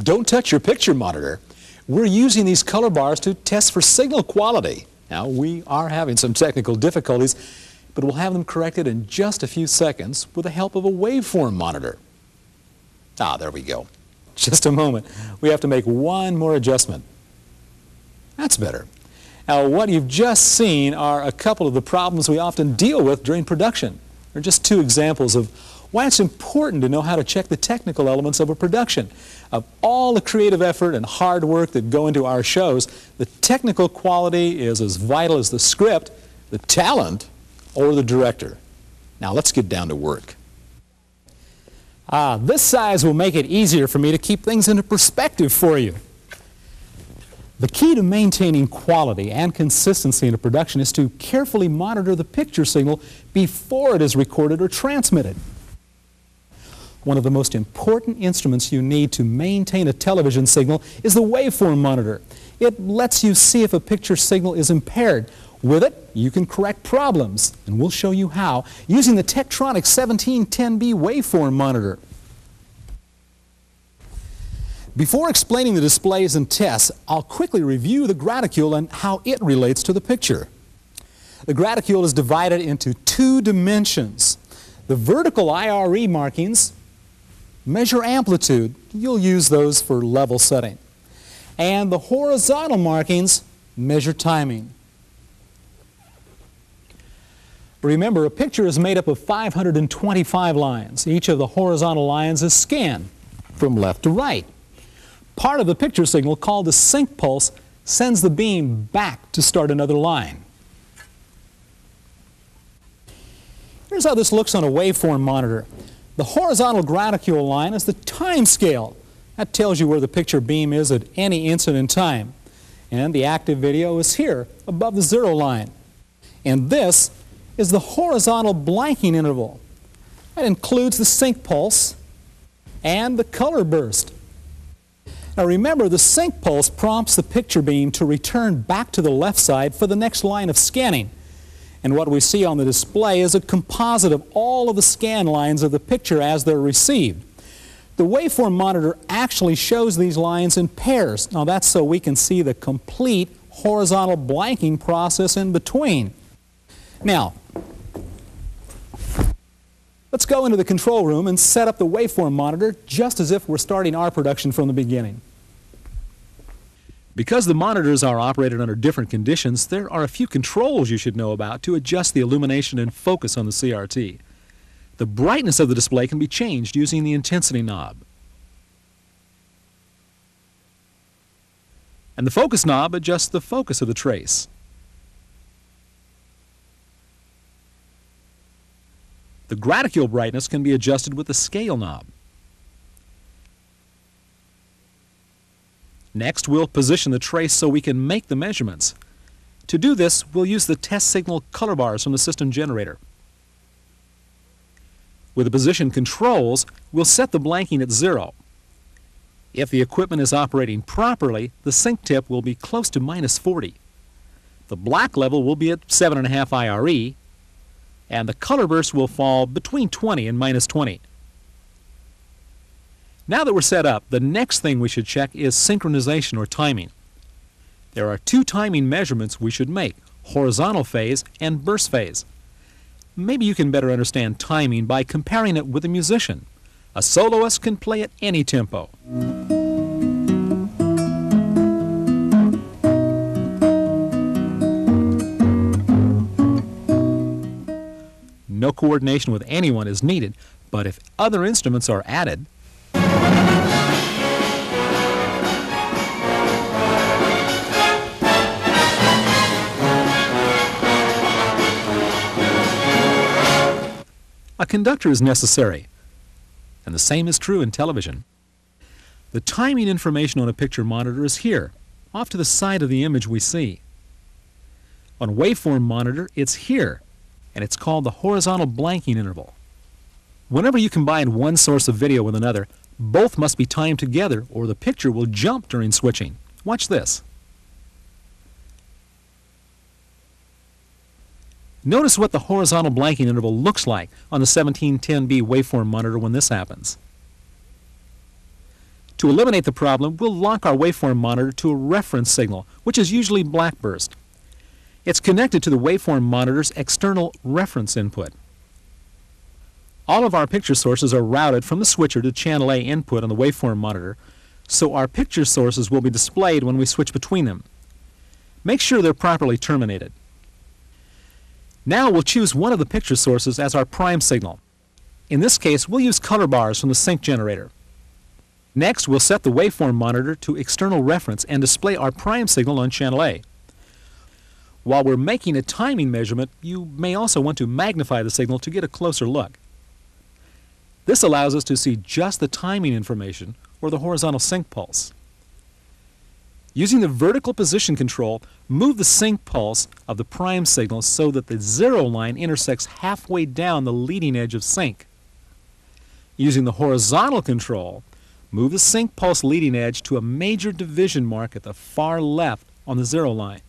Don't touch your picture monitor. We're using these color bars to test for signal quality. Now, we are having some technical difficulties, but we'll have them corrected in just a few seconds with the help of a waveform monitor. Ah, there we go. Just a moment. We have to make one more adjustment. That's better. Now, what you've just seen are a couple of the problems we often deal with during production. They're just two examples of why it's important to know how to check the technical elements of a production. Of all the creative effort and hard work that go into our shows, the technical quality is as vital as the script, the talent, or the director. Now, let's get down to work. This size will make it easier for me to keep things into perspective for you. The key to maintaining quality and consistency in a production is to carefully monitor the picture signal before it is recorded or transmitted. One of the most important instruments you need to maintain a television signal is the waveform monitor. It lets you see if a picture signal is impaired. With it, you can correct problems, and we'll show you how using the Tektronix 1710B waveform monitor. Before explaining the displays and tests, I'll quickly review the graticule and how it relates to the picture. The graticule is divided into two dimensions. The vertical IRE markings measure amplitude. You'll use those for level setting. And the horizontal markings measure timing. Remember, a picture is made up of 525 lines. Each of the horizontal lines is scanned from left to right. Part of the picture signal, called the sync pulse, sends the beam back to start another line. Here's how this looks on a waveform monitor. The horizontal graticule line is the time scale. That tells you where the picture beam is at any instant in time. And the active video is here, above the 0 line. And this is the horizontal blanking interval. That includes the sync pulse and the color burst. Now remember, the sync pulse prompts the picture beam to return back to the left side for the next line of scanning. And what we see on the display is a composite of all of the scan lines of the picture as they're received. The waveform monitor actually shows these lines in pairs. Now that's so we can see the complete horizontal blanking process in between. Now, let's go into the control room and set up the waveform monitor just as if we're starting our production from the beginning. Because the monitors are operated under different conditions, there are a few controls you should know about to adjust the illumination and focus on the CRT. The brightness of the display can be changed using the intensity knob. And the focus knob adjusts the focus of the trace. The graticule brightness can be adjusted with the scale knob. Next, we'll position the trace so we can make the measurements. To do this, we'll use the test signal color bars from the system generator. With the position controls, we'll set the blanking at 0. If the equipment is operating properly, the sync tip will be close to -40. The black level will be at 7.5 IRE, and the color burst will fall between 20 and -20. Now that we're set up, the next thing we should check is synchronization or timing. There are two timing measurements we should make, horizontal phase and burst phase. Maybe you can better understand timing by comparing it with a musician. A soloist can play at any tempo. No coordination with anyone is needed, but if other instruments are added, a conductor is necessary, and the same is true in television. The timing information on a picture monitor is here, off to the side of the image we see. On a waveform monitor, it's here, and it's called the horizontal blanking interval. Whenever you combine one source of video with another, both must be timed together or the picture will jump during switching. Watch this. Notice what the horizontal blanking interval looks like on the 1710B waveform monitor when this happens. To eliminate the problem, we'll lock our waveform monitor to a reference signal, which is usually black burst. It's connected to the waveform monitor's external reference input. All of our picture sources are routed from the switcher to channel A input on the waveform monitor, so our picture sources will be displayed when we switch between them. Make sure they're properly terminated. Now we'll choose one of the picture sources as our prime signal. In this case, we'll use color bars from the sync generator. Next, we'll set the waveform monitor to external reference and display our prime signal on channel A. While we're making a timing measurement, you may also want to magnify the signal to get a closer look. This allows us to see just the timing information or the horizontal sync pulse. Using the vertical position control, move the sync pulse of the prime signal so that the 0 line intersects halfway down the leading edge of sync. Using the horizontal control, move the sync pulse leading edge to a major division mark at the far left on the 0 line.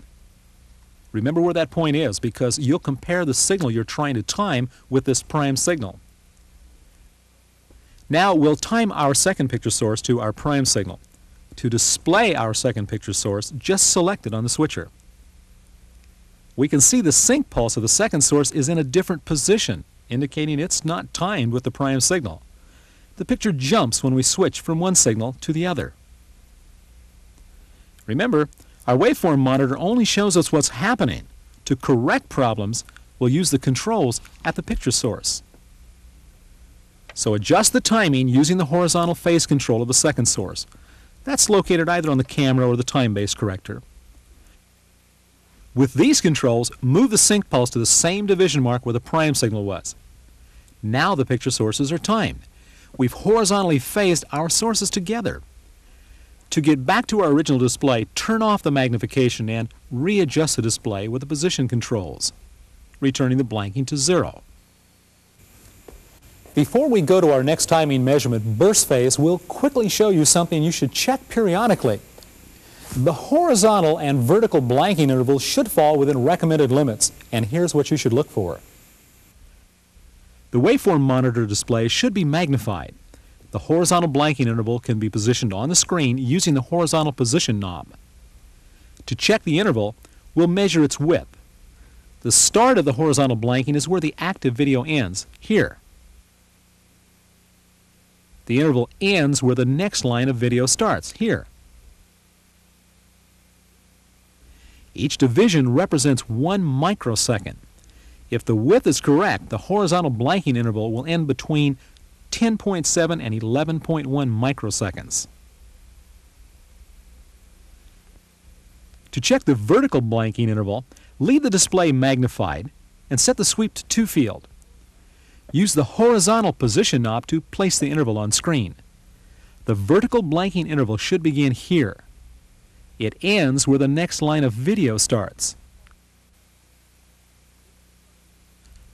Remember where that point is because you'll compare the signal you're trying to time with this prime signal. Now we'll time our second picture source to our prime signal. To display our second picture source, just select it on the switcher. We can see the sync pulse of the second source is in a different position, indicating it's not timed with the prime signal. The picture jumps when we switch from one signal to the other. Remember, our waveform monitor only shows us what's happening. To correct problems, we'll use the controls at the picture source. So adjust the timing using the horizontal phase control of the second source. That's located either on the camera or the time-based corrector. With these controls, move the sync pulse to the same division mark where the prime signal was. Now the picture sources are timed. We've horizontally phased our sources together. To get back to our original display, turn off the magnification and readjust the display with the position controls, returning the blanking to 0. Before we go to our next timing measurement, burst phase, we'll quickly show you something you should check periodically. The horizontal and vertical blanking intervals should fall within recommended limits, and here's what you should look for. The waveform monitor display should be magnified. The horizontal blanking interval can be positioned on the screen using the horizontal position knob. To check the interval, we'll measure its width. The start of the horizontal blanking is where the active video ends, here. The interval ends where the next line of video starts, here. Each division represents 1 microsecond. If the width is correct, the horizontal blanking interval will end between 10.7 and 11.1 microseconds. To check the vertical blanking interval, leave the display magnified and set the sweep to 2 field. Use the horizontal position knob to place the interval on screen. The vertical blanking interval should begin here. It ends where the next line of video starts.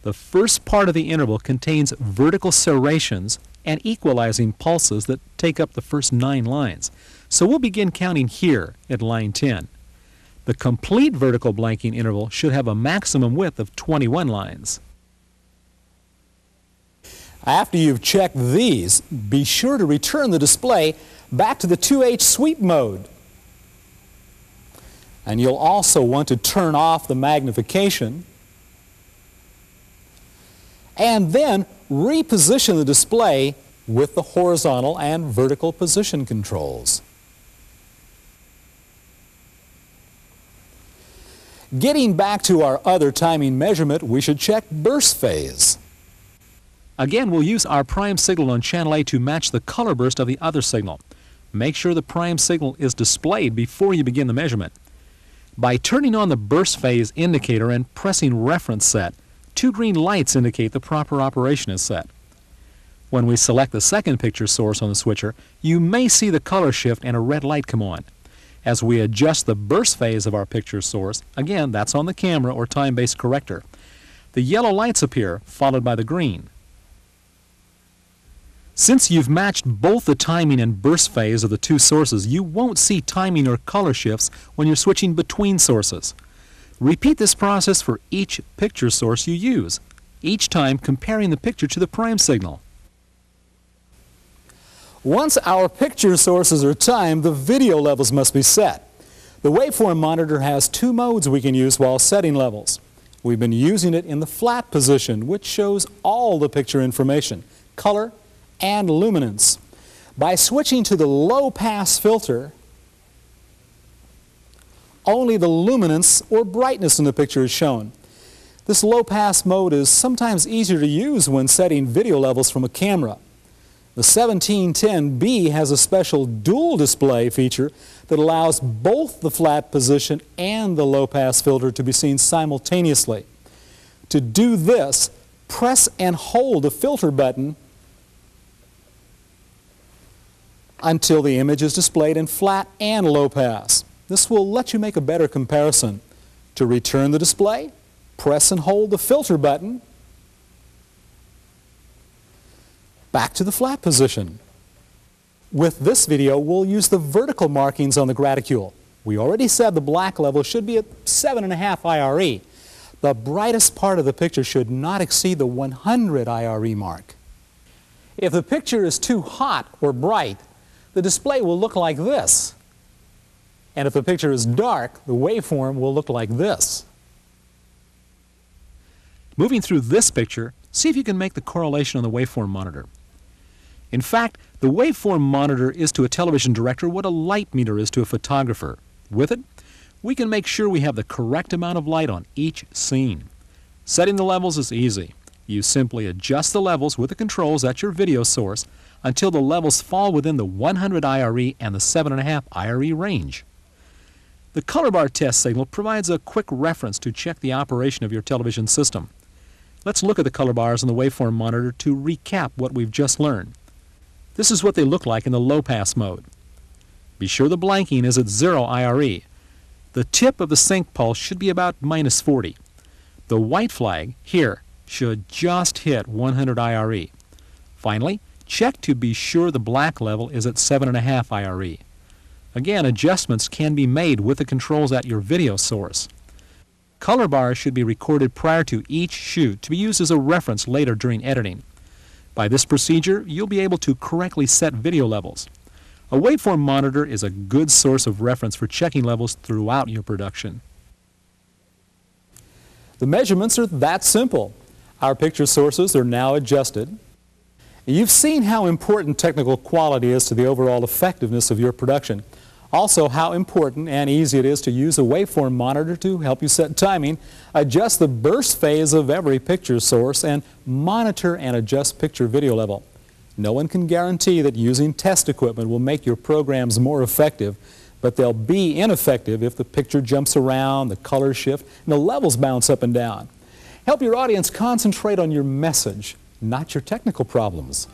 The first part of the interval contains vertical serrations and equalizing pulses that take up the first 9 lines. So we'll begin counting here at line 10. The complete vertical blanking interval should have a maximum width of 21 lines. After you've checked these, be sure to return the display back to the 2H sweep mode. And you'll also want to turn off the magnification and then reposition the display with the horizontal and vertical position controls. Getting back to our other timing measurement, we should check burst phase. Again, we'll use our prime signal on channel A to match the color burst of the other signal. Make sure the prime signal is displayed before you begin the measurement. By turning on the burst phase indicator and pressing reference set, 2 green lights indicate the proper operation is set. When we select the second picture source on the switcher, you may see the color shift and a red light come on. As we adjust the burst phase of our picture source, again, that's on the camera or time-based corrector, the yellow lights appear, followed by the green. Since you've matched both the timing and burst phase of the 2 sources, you won't see timing or color shifts when you're switching between sources. Repeat this process for each picture source you use, each time comparing the picture to the prime signal. Once our picture sources are timed, the video levels must be set. The waveform monitor has two modes we can use while setting levels. We've been using it in the flat position, which shows all the picture information, color and luminance. By switching to the low-pass filter, only the luminance or brightness in the picture is shown. This low-pass mode is sometimes easier to use when setting video levels from a camera. The 1710B has a special dual display feature that allows both the flat position and the low-pass filter to be seen simultaneously. To do this, press and hold the filter button until the image is displayed in flat and low pass. This will let you make a better comparison. To return the display, press and hold the filter button back to the flat position. With this video, we'll use the vertical markings on the graticule. We already said the black level should be at 7.5 IRE. The brightest part of the picture should not exceed the 100 IRE mark. If the picture is too hot or bright, the display will look like this. And if the picture is dark, the waveform will look like this. Moving through this picture, see if you can make the correlation on the waveform monitor. In fact, the waveform monitor is to a television director what a light meter is to a photographer. With it, we can make sure we have the correct amount of light on each scene. Setting the levels is easy. You simply adjust the levels with the controls at your video source until the levels fall within the 100 IRE and the 7.5 IRE range. The color bar test signal provides a quick reference to check the operation of your television system. Let's look at the color bars on the waveform monitor to recap what we've just learned. This is what they look like in the low-pass mode. Be sure the blanking is at 0 IRE. The tip of the sync pulse should be about -40. The white flag, here, should just hit 100 IRE. Finally, check to be sure the black level is at 7.5 IRE. Again, adjustments can be made with the controls at your video source. Color bars should be recorded prior to each shoot to be used as a reference later during editing. By this procedure, you'll be able to correctly set video levels. A waveform monitor is a good source of reference for checking levels throughout your production. The measurements are that simple. Our picture sources are now adjusted. You've seen how important technical quality is to the overall effectiveness of your production. Also, how important and easy it is to use a waveform monitor to help you set timing, adjust the burst phase of every picture source, and monitor and adjust picture video level. No one can guarantee that using test equipment will make your programs more effective, but they'll be ineffective if the picture jumps around, the colors shift, and the levels bounce up and down. Help your audience concentrate on your message, not your technical problems.